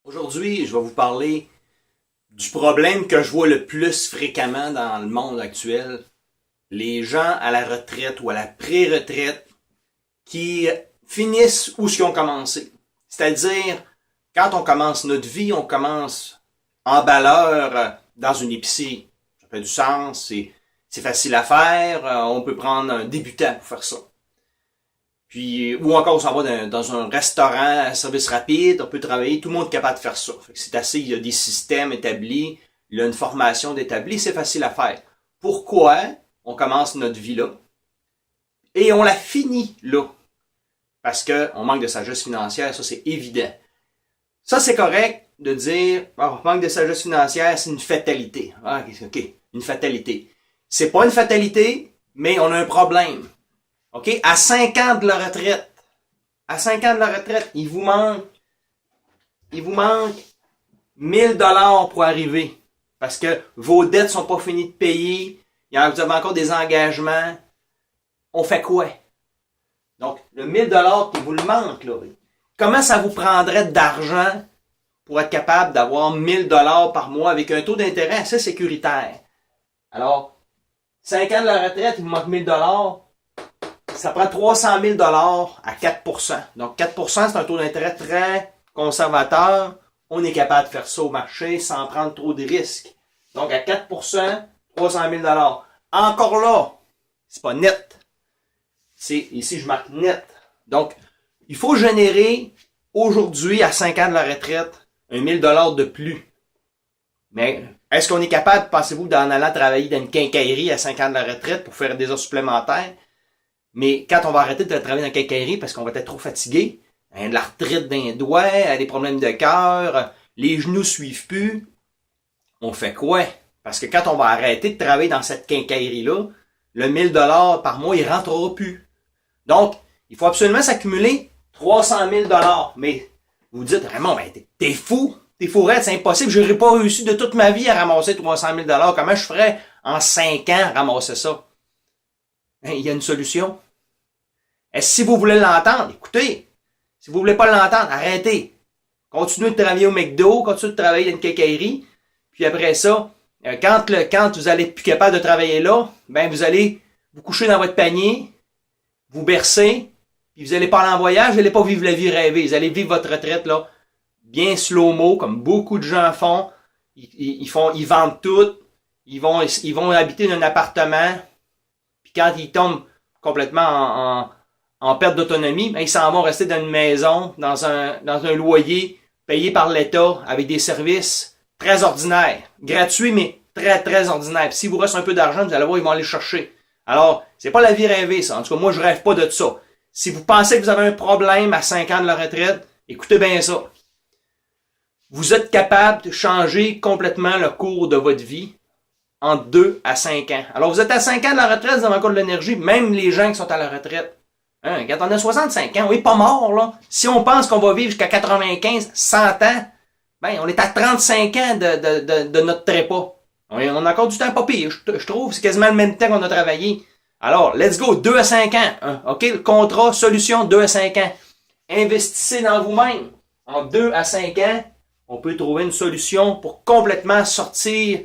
Aujourd'hui, je vais vous parler du problème que je vois le plus fréquemment dans le monde actuel. Les gens à la retraite ou à la pré-retraite qui finissent où ils ont commencé. C'est-à-dire, quand on commence notre vie, on commence en balleur dans une épicerie. Ça fait du sens, c'est facile à faire, on peut prendre un débutant pour faire ça. Puis, ou encore on s'en va dans un restaurant à service rapide, on peut travailler, tout le monde est capable de faire ça. Fait que c'est assez, il y a des systèmes établis, il y a une formation d'établi, c'est facile à faire. Pourquoi on commence notre vie là et on la finit là? Parce que on manque de sagesse financière, ça c'est évident. Ça c'est correct de dire, on manque de sagesse financière, c'est une fatalité. Ah, ok, une fatalité. C'est pas une fatalité, mais on a un problème. OK? À 5 ans de la retraite, il vous manque 1000 $ pour arriver. Parce que vos dettes sont pas finies de payer, vous avez encore des engagements. On fait quoi? Donc, le 1000 $ qui vous le manque, là, comment ça vous prendrait d'argent pour être capable d'avoir 1000 $ par mois avec un taux d'intérêt assez sécuritaire? Alors, 5 ans de la retraite, il vous manque 1000 $. Ça prend 300 000 $ à 4%. Donc 4%, c'est un taux d'intérêt très conservateur. On est capable de faire ça au marché sans prendre trop de risques. Donc à 4%, 300 000 $. Encore là, c'est pas net. Ici, je marque net. Donc, il faut générer aujourd'hui, à 5 ans de la retraite, 1000 $ de plus. Mais est-ce qu'on est capable, pensez-vous, d'en allant travailler dans une quincaillerie à 5 ans de la retraite pour faire des heures supplémentaires? Mais quand on va arrêter de travailler dans la quincaillerie parce qu'on va être trop fatigué, de la retraite d'un doigt, des problèmes de cœur, les genoux suivent plus, on fait quoi? Parce que quand on va arrêter de travailler dans cette quincaillerie-là, le 1000 $ par mois, il rentrera plus. Donc, il faut absolument s'accumuler 300 000 $. Mais vous dites, Raymond, t'es fou, t'es fourrette, c'est impossible, je n'aurais pas réussi de toute ma vie à ramasser 300 000 $. Comment je ferais en 5 ans ramasser ça? Il y a une solution. Et si vous voulez l'entendre, écoutez. Si vous voulez pas l'entendre, arrêtez. Continuez de travailler au McDo, continuez de travailler dans une quincaillerie. Puis après ça, quand vous allez être plus capable de travailler là, vous allez vous coucher dans votre panier, vous bercer, puis vous allez pas aller en voyage, vous n'allez pas vivre la vie rêvée. Vous allez vivre votre retraite là, bien slow-mo, comme beaucoup de gens font. Ils vendent tout. Ils vont habiter dans un appartement. Puis quand ils tombent complètement en perte d'autonomie, ils s'en vont rester dans une maison, dans un loyer payé par l'État avec des services très ordinaires. Gratuits, mais très, très ordinaires. Puis s'il vous reste un peu d'argent, vous allez voir, ils vont aller le chercher. Alors, c'est pas la vie rêvée, ça. En tout cas, moi, je rêve pas de ça. Si vous pensez que vous avez un problème à 5 ans de la retraite, écoutez bien ça. Vous êtes capable de changer complètement le cours de votre vie entre 2 à 5 ans. Alors, vous êtes à 5 ans de la retraite, vous avez encore de l'énergie, même les gens qui sont à la retraite. Quand on a 65 ans, on n'est pas mort, là. Si on pense qu'on va vivre jusqu'à 95, 100 ans, on est à 35 ans de notre trépas. On a encore du temps pas pire, je trouve. C'est quasiment le même temps qu'on a travaillé. Alors, let's go, 2 à 5 ans. OK, le contrat, solution, 2 à 5 ans. Investissez dans vous-même. En 2 à 5 ans, on peut trouver une solution pour complètement sortir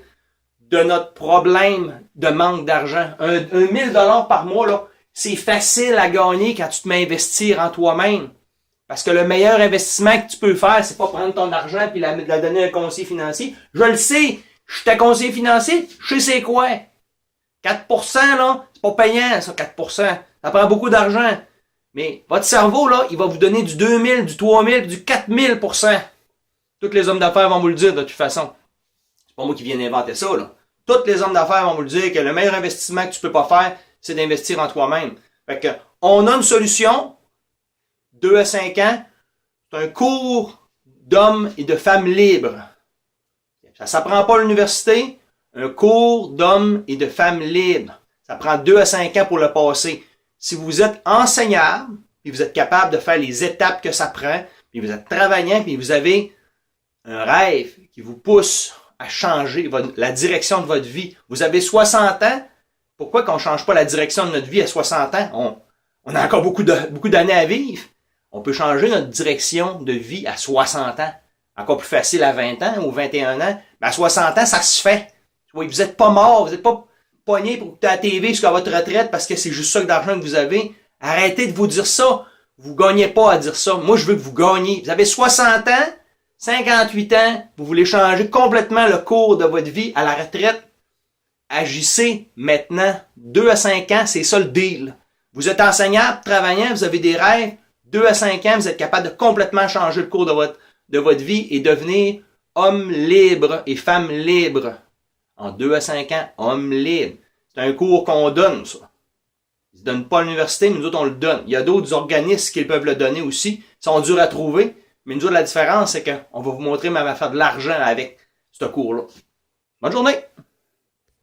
de notre problème de manque d'argent. Un 1000 $ par mois, là, c'est facile à gagner quand tu te mets à investir en toi-même. Parce que le meilleur investissement que tu peux faire, c'est pas prendre ton argent et la donner à un conseiller financier. Je le sais, je suis un conseiller financier, je sais c'est quoi. 4%, là, c'est pas payant, ça, 4%. Ça prend beaucoup d'argent. Mais votre cerveau, là, il va vous donner du 2000, du 3000, du 4000%. Tous les hommes d'affaires vont vous le dire de toute façon. C'est pas moi qui viens d'inventer ça, là. Tous les hommes d'affaires vont vous le dire que le meilleur investissement que tu peux pas faire, c'est d'investir en toi-même. Fait que, on a une solution, 2 à 5 ans, c'est un cours d'hommes et de femmes libres. Ça s'apprend pas à l'université, un cours d'hommes et de femmes libres. Ça prend 2 à 5 ans pour le passer. Si vous êtes enseignable, puis vous êtes capable de faire les étapes que ça prend, puis vous êtes travaillant, puis vous avez un rêve qui vous pousse à changer la direction de votre vie. Vous avez 60 ans, pourquoi qu'on ne change pas la direction de notre vie à 60 ans? On a encore beaucoup d'années à vivre. On peut changer notre direction de vie à 60 ans. encore plus facile à 20 ans ou 21 ans, mais à 60 ans, ça se fait. Oui, vous n'êtes pas mort, vous n'êtes pas pogné pour écouter la TV jusqu'à votre retraite parce que c'est juste ça d'argent que vous avez. Arrêtez de vous dire ça. Vous gagnez pas à dire ça. Moi, je veux que vous gagniez. Vous avez 60 ans, 58 ans, vous voulez changer complètement le cours de votre vie à la retraite. Agissez maintenant. 2 à 5 ans, c'est ça le deal. Vous êtes enseignant, travaillant, vous avez des rêves. 2 à 5 ans, vous êtes capable de complètement changer le cours de votre vie et devenir homme libre et femme libre. En 2 à 5 ans, homme libre. C'est un cours qu'on donne, ça. Ils ne donnent pas à l'université, mais nous autres, on le donne. Il y a d'autres organismes qui peuvent le donner aussi. Ils sont durs à trouver. Mais nous autres, la différence, c'est qu'on va vous montrer même à faire de l'argent avec ce cours-là. Bonne journée!